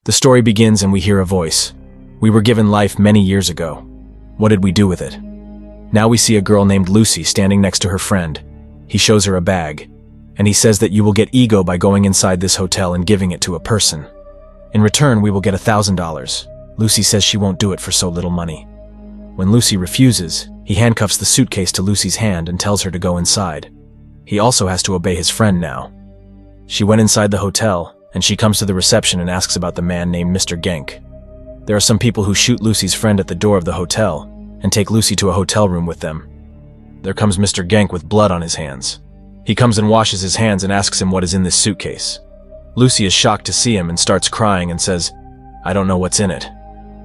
The story begins and we hear a voice. We were given life many years ago. What did we do with it? Now we see a girl named Lucy standing next to her friend. He shows her a bag, and he says that you will get ego by going inside this hotel and giving it to a person. In return, we will get $1,000. Lucy says she won't do it for so little money. When Lucy refuses, he handcuffs the suitcase to Lucy's hand and tells her to go inside. He also has to obey his friend now. She went inside the hotel, and she comes to the reception and asks about the man named Mr. Genk. There are some people who shoot Lucy's friend at the door of the hotel and take Lucy to a hotel room with them. There comes Mr. Genk with blood on his hands. He comes and washes his hands and asks him what is in this suitcase. Lucy is shocked to see him and starts crying and says, "I don't know what's in it.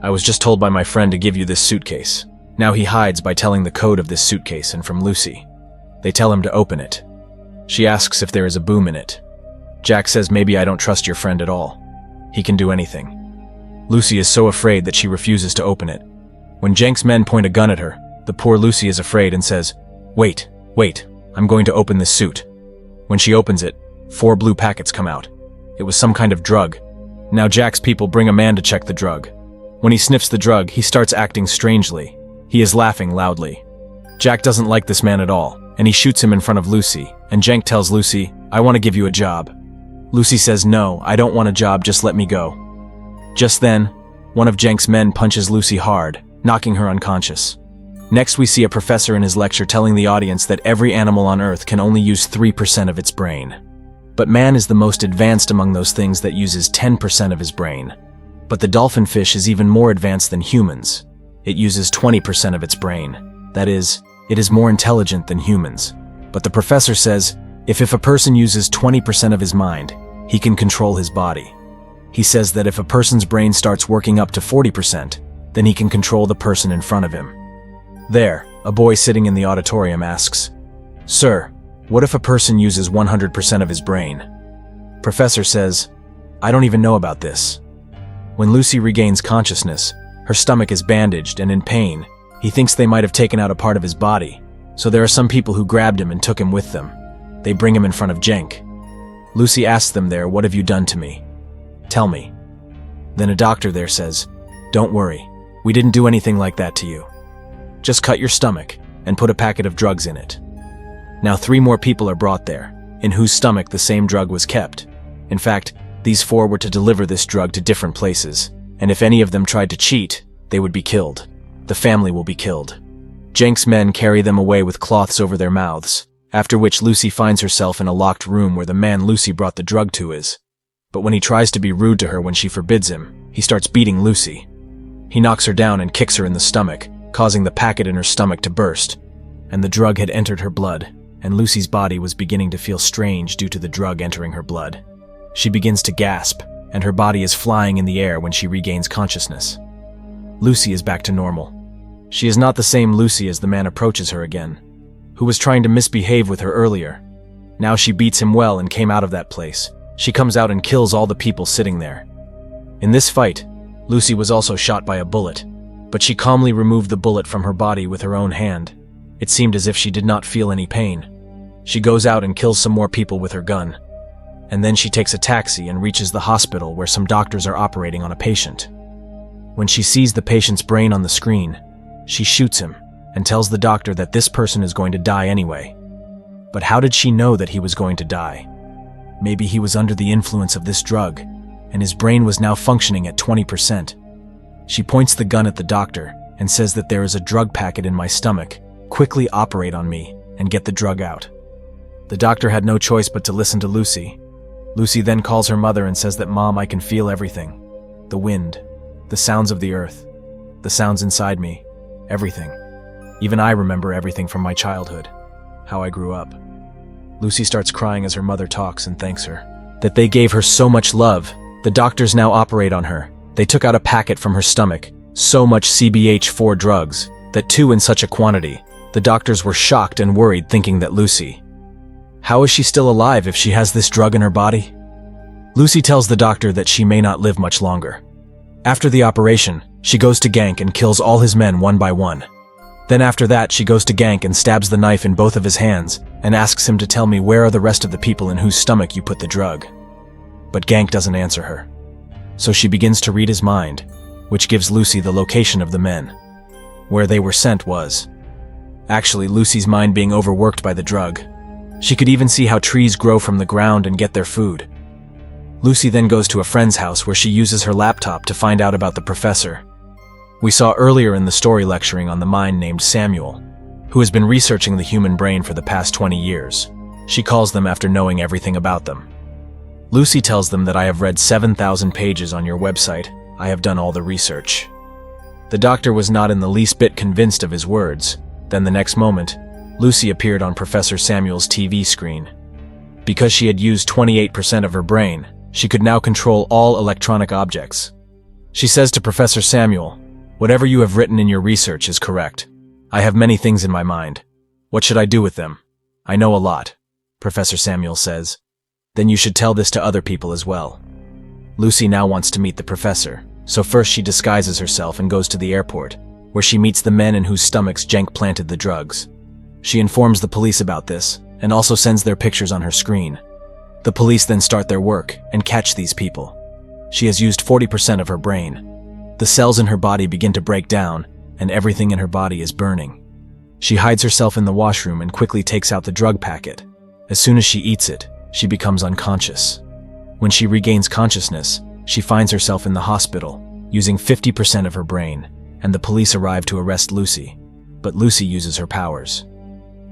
I was just told by my friend to give you this suitcase." Now he hides by telling the code of this suitcase and from Lucy. They tell him to open it. She asks if there is a boom in it. Jack says, "Maybe I don't trust your friend at all. He can do anything." Lucy is so afraid that she refuses to open it. When Genk's men point a gun at her, the poor Lucy is afraid and says, Wait, I'm going to open this suit." When she opens it, 4 blue packets come out. It was some kind of drug. Now Jack's people bring a man to check the drug. When he sniffs the drug, he starts acting strangely. He is laughing loudly. Jack doesn't like this man at all, and he shoots him in front of Lucy, and Genk tells Lucy, "I want to give you a job." Lucy says, "No, I don't want a job, just let me go." Just then, one of Genk's men punches Lucy hard, knocking her unconscious. Next we see a professor in his lecture telling the audience that every animal on Earth can only use 3% of its brain. But man is the most advanced among those things that uses 10% of his brain. But the dolphin fish is even more advanced than humans. It uses 20% of its brain. That is, it is more intelligent than humans. But the professor says, if a person uses 20% of his mind, he can control his body. He says that if a person's brain starts working up to 40%, then he can control the person in front of him. There, a boy sitting in the auditorium asks, "Sir, what if a person uses 100% of his brain?" Professor says, "I don't even know about this." When Lucy regains consciousness, her stomach is bandaged and in pain. He thinks they might have taken out a part of his body, so there are some people who grabbed him and took him with them. They bring him in front of Genk. Lucy asks them there, "What have you done to me? Tell me." Then a doctor there says, "Don't worry, we didn't do anything like that to you. Just cut your stomach and put a packet of drugs in it." Now 3 more people are brought there, in whose stomach the same drug was kept. In fact, these 4 were to deliver this drug to different places, and if any of them tried to cheat, they would be killed. The family will be killed. Genk's men carry them away with cloths over their mouths, after which Lucy finds herself in a locked room where the man Lucy brought the drug to is. But when he tries to be rude to her when she forbids him, he starts beating Lucy. He knocks her down and kicks her in the stomach, causing the packet in her stomach to burst. And the drug had entered her blood, and Lucy's body was beginning to feel strange due to the drug entering her blood. She begins to gasp, and her body is flying in the air when she regains consciousness. Lucy is back to normal. She is not the same Lucy as the man approaches her again, who was trying to misbehave with her earlier. Now she beats him well and came out of that place. She comes out and kills all the people sitting there. In this fight, Lucy was also shot by a bullet, but she calmly removed the bullet from her body with her own hand. It seemed as if she did not feel any pain. She goes out and kills some more people with her gun. And then she takes a taxi and reaches the hospital where some doctors are operating on a patient. When she sees the patient's brain on the screen, she shoots him and tells the doctor that this person is going to die anyway. But how did she know that he was going to die? Maybe he was under the influence of this drug, and his brain was now functioning at 20%. She points the gun at the doctor and says that there is a drug packet in my stomach. Quickly operate on me and get the drug out. The doctor had no choice but to listen to Lucy. Lucy then calls her mother and says that, "Mom, I can feel everything. The wind, the sounds of the earth, the sounds inside me, everything. Even I remember everything from my childhood, how I grew up." Lucy starts crying as her mother talks and thanks her. That they gave her so much love. The doctors now operate on her. They took out a packet from her stomach, so much CBH4 drugs, that 2 in such a quantity. The doctors were shocked and worried, thinking that Lucy, how is she still alive if she has this drug in her body? Lucy tells the doctor that she may not live much longer. After the operation, she goes to Genk and kills all his men one by one. Then after that, she goes to Genk and stabs the knife in both of his hands and asks him to tell me where are the rest of the people in whose stomach you put the drug. But Genk doesn't answer her. so she begins to read his mind, which gives Lucy the location of the men. Where they were sent was actually Lucy's mind being overworked by the drug. She could even see how trees grow from the ground and get their food. Lucy then goes to a friend's house where she uses her laptop to find out about the professor. We saw earlier in the story lecturing on the mind named Samuel, who has been researching the human brain for the past 20 years. She calls them after knowing everything about them. Lucy tells them that I have read 7,000 pages on your website. I have done all the research. The doctor was not in the least bit convinced of his words. Then the next moment, Lucy appeared on Professor Samuel's TV screen. Because she had used 28% of her brain, she could now control all electronic objects. She says to Professor Samuel, "Whatever you have written in your research is correct. I have many things in my mind. What should I do with them? I know a lot," Professor Samuel says. "Then you should tell this to other people as well." Lucy now wants to meet the professor, so first she disguises herself and goes to the airport, where she meets the men in whose stomachs Jenk planted the drugs. She informs the police about this, and also sends their pictures on her screen. The police then start their work and catch these people. She has used 40% of her brain. The cells in her body begin to break down, and everything in her body is burning. She hides herself in the washroom and quickly takes out the drug packet. As soon as she eats it, she becomes unconscious. When she regains consciousness, she finds herself in the hospital, using 50% of her brain, and the police arrive to arrest Lucy, but Lucy uses her powers.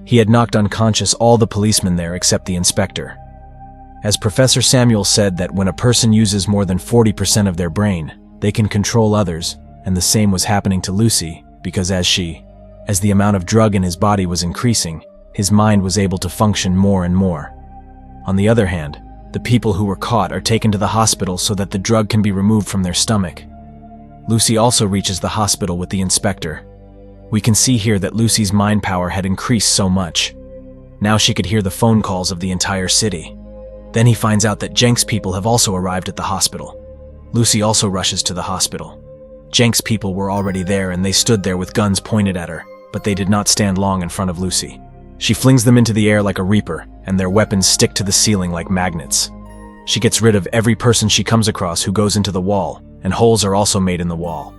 He had knocked unconscious all the policemen there except the inspector. As Professor Samuel said that when a person uses more than 40% of their brain, they can control others, and the same was happening to Lucy, because as the amount of drug in his body was increasing, his mind was able to function more and more. On the other hand, the people who were caught are taken to the hospital so that the drug can be removed from their stomach. Lucy also reaches the hospital with the inspector. We can see here that Lucy's mind power had increased so much. Now she could hear the phone calls of the entire city. Then he finds out that Jenk's people have also arrived at the hospital. Lucy also rushes to the hospital. Jenk's people were already there and they stood there with guns pointed at her, but they did not stand long in front of Lucy. She flings them into the air like a reaper, and their weapons stick to the ceiling like magnets. She gets rid of every person she comes across who goes into the wall, and holes are also made in the wall.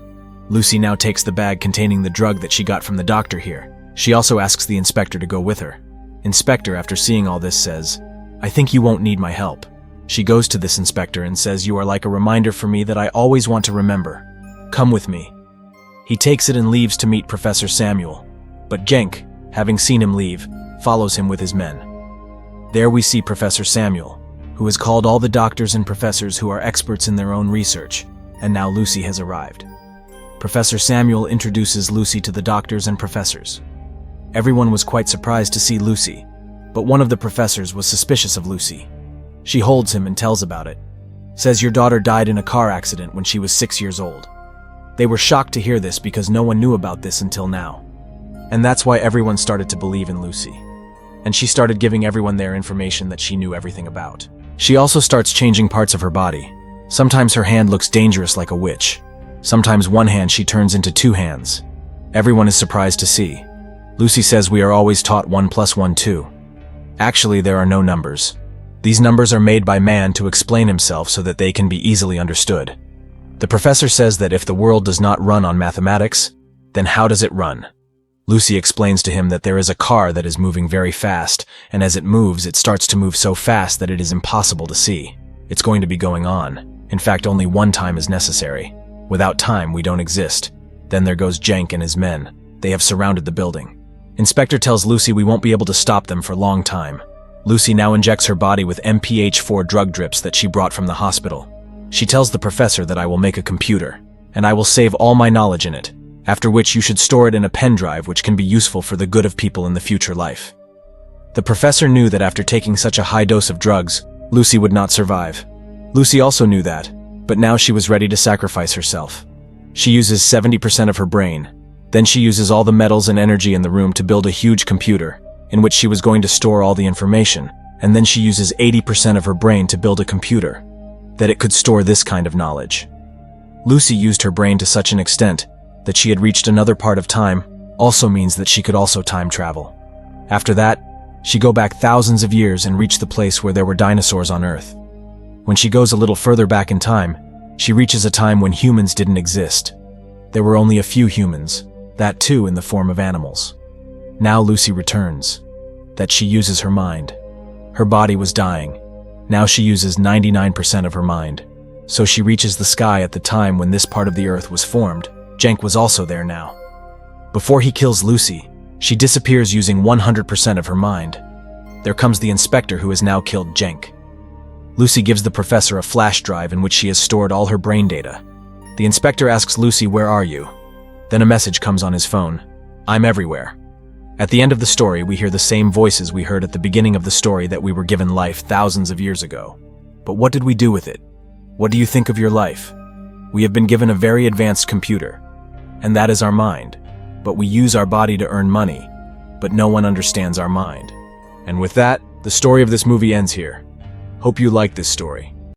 Lucy now takes the bag containing the drug that she got from the doctor here. She also asks the inspector to go with her. Inspector, after seeing all this, says, "I think you won't need my help." She goes to this inspector and says, "You are like a reminder for me that I always want to remember. Come with me." He takes it and leaves to meet Professor Samuel. But Jenk, having seen him leave, follows him with his men. There we see Professor Samuel, who has called all the doctors and professors who are experts in their own research, and now Lucy has arrived. Professor Samuel introduces Lucy to the doctors and professors. Everyone was quite surprised to see Lucy, but one of the professors was suspicious of Lucy. She holds him and tells about it. Says your daughter died in a car accident when she was 6 years old. They were shocked to hear this because no one knew about this until now. And that's why everyone started to believe in Lucy. And she started giving everyone their information that she knew everything about. She also starts changing parts of her body. Sometimes her hand looks dangerous like a witch. Sometimes one hand she turns into 2 hands. Everyone is surprised to see. Lucy says we are always taught 1 + 1 2. Actually, there are no numbers. These numbers are made by man to explain himself so that they can be easily understood. The professor says that if the world does not run on mathematics, then how does it run? Lucy explains to him that there is a car that is moving very fast, and as it moves, it starts to move so fast that it is impossible to see. It's going to be going on. In fact, only one time is necessary. Without time, we don't exist. Then there goes Jenk and his men. They have surrounded the building. Inspector tells Lucy we won't be able to stop them for a long time. Lucy now injects her body with MPH4 drug drips that she brought from the hospital. She tells the professor that I will make a computer, and I will save all my knowledge in it, after which you should store it in a pen drive which can be useful for the good of people in the future life. The professor knew that after taking such a high dose of drugs, Lucy would not survive. Lucy also knew that, but now she was ready to sacrifice herself. She uses 70% of her brain. Then she uses all the metals and energy in the room to build a huge computer, in which she was going to store all the information, and then she uses 80% of her brain to build a computer, that it could store this kind of knowledge. Lucy used her brain to such an extent that she had reached another part of time, also means that she could also time travel. After that, she go back thousands of years and reach the place where there were dinosaurs on Earth. When she goes a little further back in time, She reaches a time when humans didn't exist. There were only a few humans, that too in the form of animals. Now Lucy returns. That she uses her mind. Her body was dying. Now she uses 99% of her mind. So she reaches the sky at the time when this part of the earth was formed. Cenk was also there now. Before he kills Lucy, she disappears using 100% of her mind. There comes the inspector who has now killed Cenk. Lucy gives the professor a flash drive in which she has stored all her brain data. The inspector asks Lucy, "Where are you?" Then a message comes on his phone. "I'm everywhere." At the end of the story, we hear the same voices we heard at the beginning of the story that we were given life thousands of years ago. But what did we do with it? What do you think of your life? We have been given a very advanced computer, and that is our mind. But we use our body to earn money, but no one understands our mind. And with that, the story of this movie ends here. Hope you liked this story.